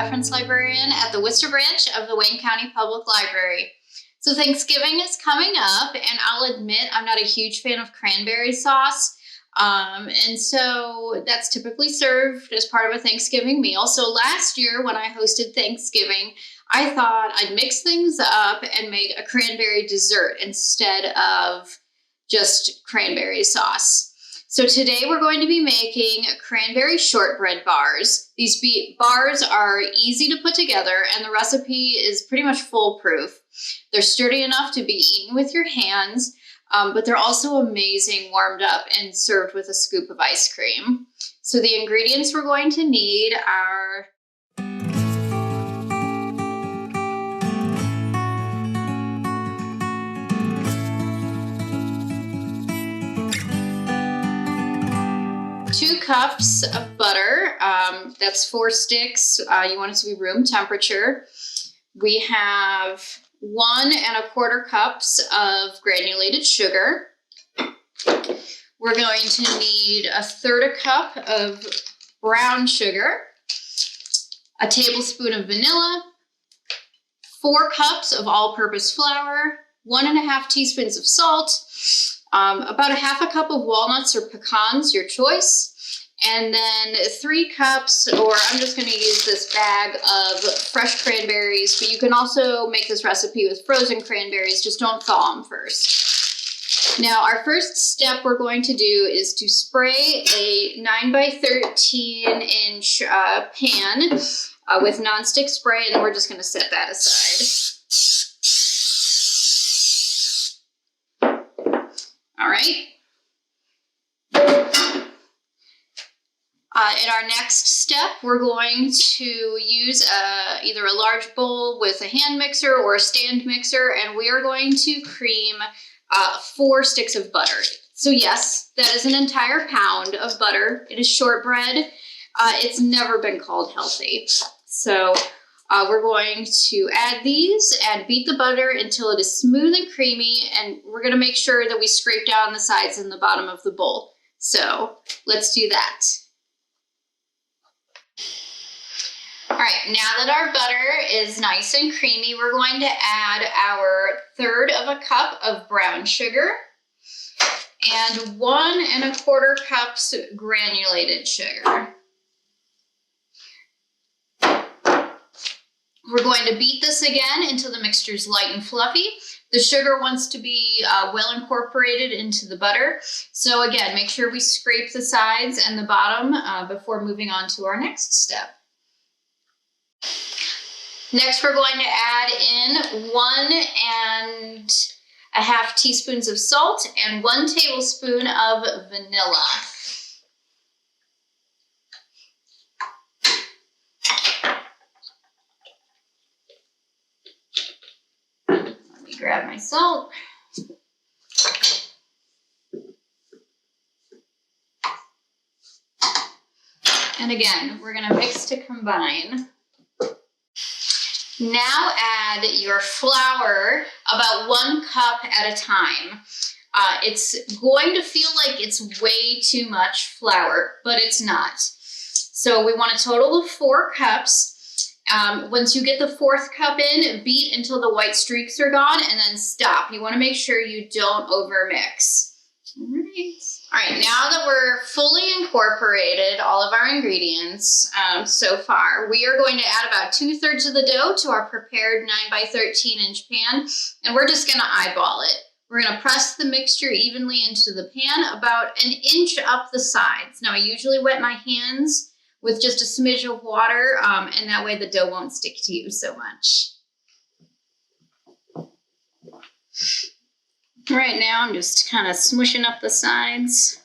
reference librarian at the Worcester branch of the Wayne County Public Library. So Thanksgiving is coming up, and I'll admit I'm not a huge fan of cranberry sauce. And so that's typically served as part of a Thanksgiving meal. So last year when I hosted Thanksgiving, I thought I'd mix things up and make a cranberry dessert instead of just cranberry sauce. So today we're going to be making cranberry shortbread bars. These bars are easy to put together, and the recipe is pretty much foolproof. They're sturdy enough to be eaten with your hands, but they're also amazing warmed up and served with a scoop of ice cream. So the ingredients we're going to need are two cups of butter. That's 4 sticks. You want it to be room temperature. We have 1 1/4 cups of granulated sugar. We're going to need 1/3 cup of brown sugar, a tablespoon of vanilla, 4 cups of all-purpose flour, 1 1/2 teaspoons of salt, about 1/2 cup of walnuts or pecans, your choice, and then 3 cups, or I'm just going to use this bag of fresh cranberries, but you can also make this recipe with frozen cranberries, just don't thaw them first. Now, our first step we're going to do is to spray a 9 by 13 inch pan with nonstick spray, and then we're just going to set that aside. All right. In our next step, we're going to use either a large bowl with a hand mixer or a stand mixer, and we are going to cream 4 sticks of butter. So yes, that is an entire pound of butter. It is shortbread. It's never been called healthy. So we're going to add these and beat the butter until it is smooth and creamy, and we're going to make sure that we scrape down the sides and the bottom of the bowl. So let's do that. All right, now that our butter is nice and creamy, we're going to add our 1/3 cup of brown sugar and 1 1/4 cups granulated sugar. We're going to beat this again until the mixture is light and fluffy. The sugar wants to be well incorporated into the butter. So again, make sure we scrape the sides and the bottom before moving on to our next step. Next, we're going to add in 1 1/2 teaspoons of salt and 1 tablespoon of vanilla. Let me grab my salt. And again, we're going to mix to combine. Now add your flour about 1 cup at a time. It's going to feel like it's way too much flour, but it's not. So we want a total of 4 cups. Once you get the 4th cup in, beat until the white streaks are gone, and then stop. You want to make sure you don't overmix. All right, now that we're fully incorporated all of our ingredients so far, we are going to add about 2/3 of the dough to our prepared 9 by 13 inch pan, and we're just going to eyeball it. We're going to press the mixture evenly into the pan about 1 inch up the sides. Now, I usually wet my hands with just a smidge of water, and that way the dough won't stick to you so much. Right now, I'm just kind of smushing up the sides.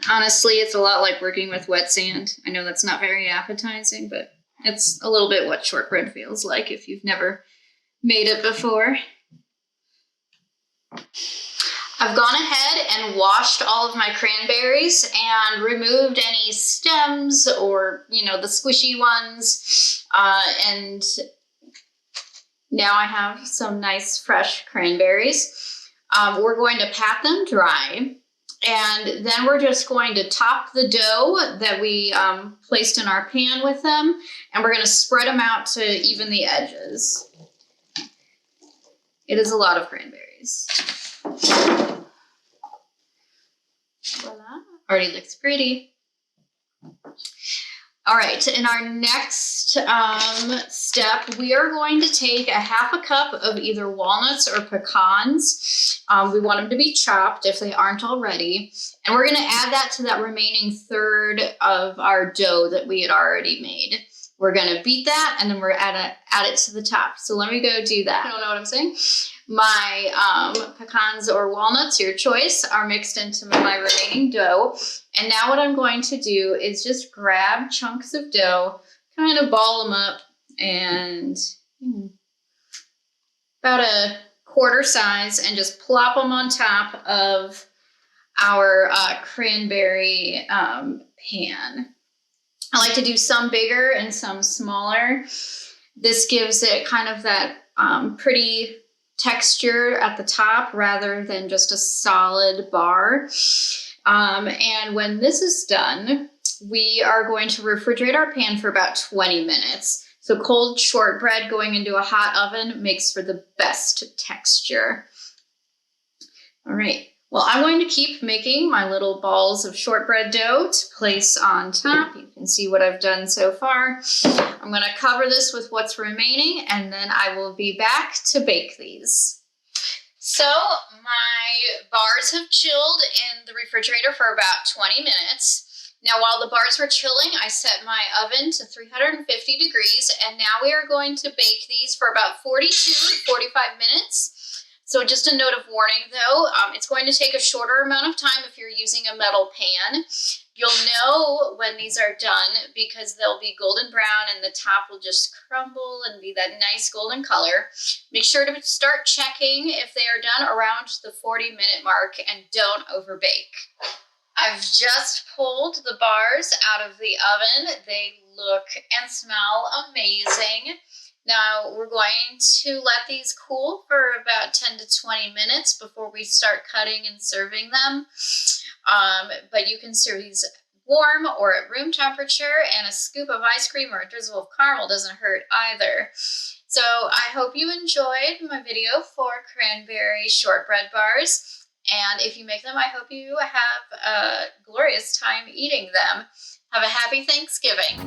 Honestly, it's a lot like working with wet sand. I know that's not very appetizing, but it's a little bit what shortbread feels like if you've never made it before. I've gone ahead and washed all of my cranberries and removed any stems or, the squishy ones. And now I have some nice fresh cranberries. We're going to pat them dry. And then we're just going to top the dough that we placed in our pan with them, and we're going to spread them out to even the edges. It is a lot of cranberries. Voila. Already looks pretty. All right, in our next step, we are going to take a half a cup of either walnuts or pecans. We want them to be chopped if they aren't already. And we're gonna add that to that remaining third of our dough that we had already made. We're gonna beat that and then we're gonna add it to the top. So let me go do that. I don't know what I'm saying. My pecans or walnuts, your choice, are mixed into my remaining dough. And now what I'm going to do is just grab chunks of dough, kind of ball them up, and about a quarter size, and just plop them on top of our cranberry pan. I like to do some bigger and some smaller. This gives it kind of that pretty texture at the top rather than just a solid bar. And when this is done, we are going to refrigerate our pan for about 20 minutes. So cold shortbread going into a hot oven makes for the best texture. All right. Well, I'm going to keep making my little balls of shortbread dough to place on top. You can see what I've done so far. I'm going to cover this with what's remaining, and then I will be back to bake these. So my bars have chilled in the refrigerator for about 20 minutes. Now, while the bars were chilling, I set my oven to 350 degrees, and now we are going to bake these for about 42 to 45 minutes. So just a note of warning though, it's going to take a shorter amount of time if you're using a metal pan. You'll know when these are done because they'll be golden brown and the top will just crumble and be that nice golden color. Make sure to start checking if they are done around the 40-minute mark and don't overbake. I've just pulled the bars out of the oven. They look and smell amazing. Now we're going to let these cool for about 10 to 20 minutes before we start cutting and serving them. But you can serve these warm or at room temperature, and a scoop of ice cream or a drizzle of caramel doesn't hurt either. So I hope you enjoyed my video for cranberry shortbread bars. And if you make them, I hope you have a glorious time eating them. Have a happy Thanksgiving.